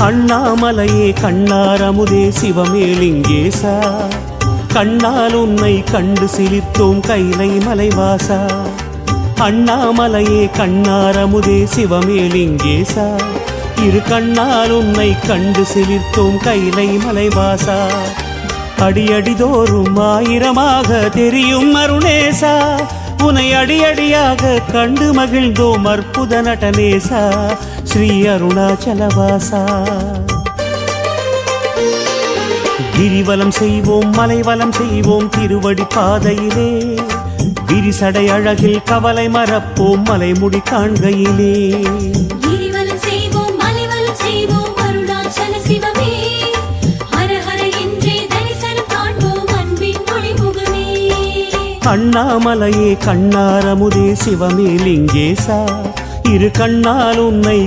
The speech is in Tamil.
அண்ணாமலையே கண்ணாரமுதே சிவமே லிங்கேசா கண்ணால் உன்னை கண்டு சிலிர்த்தோம் கைலை மலைவாசா அண்ணாமலையே கண்ணாரமுதே சிவமே லிங்கேசா இரு கண்ணால் உன்னை கண்டு சிலிர்த்தோம் கைலை மலைவாசா அடியடிதோறும் ஆயிரமாக தெரியும் அருணேசா உனை அடியடியாக கண்டு மகிழ்ந்தோம் அற்புத நடனேசா ஸ்ரீ அருணாச்சலவாசா கிரிவலம் செய்வோம் மலைவலம் செய்வோம் திருவடி பாதையிலே விரிசடை அழகில் கவலை மறப்போம் மலைமுடி காண்கையிலே அண்ணாமலையே கண்ணாரமுதே சிவமே லிங்கேசா இரு கண்ணால் உன்னை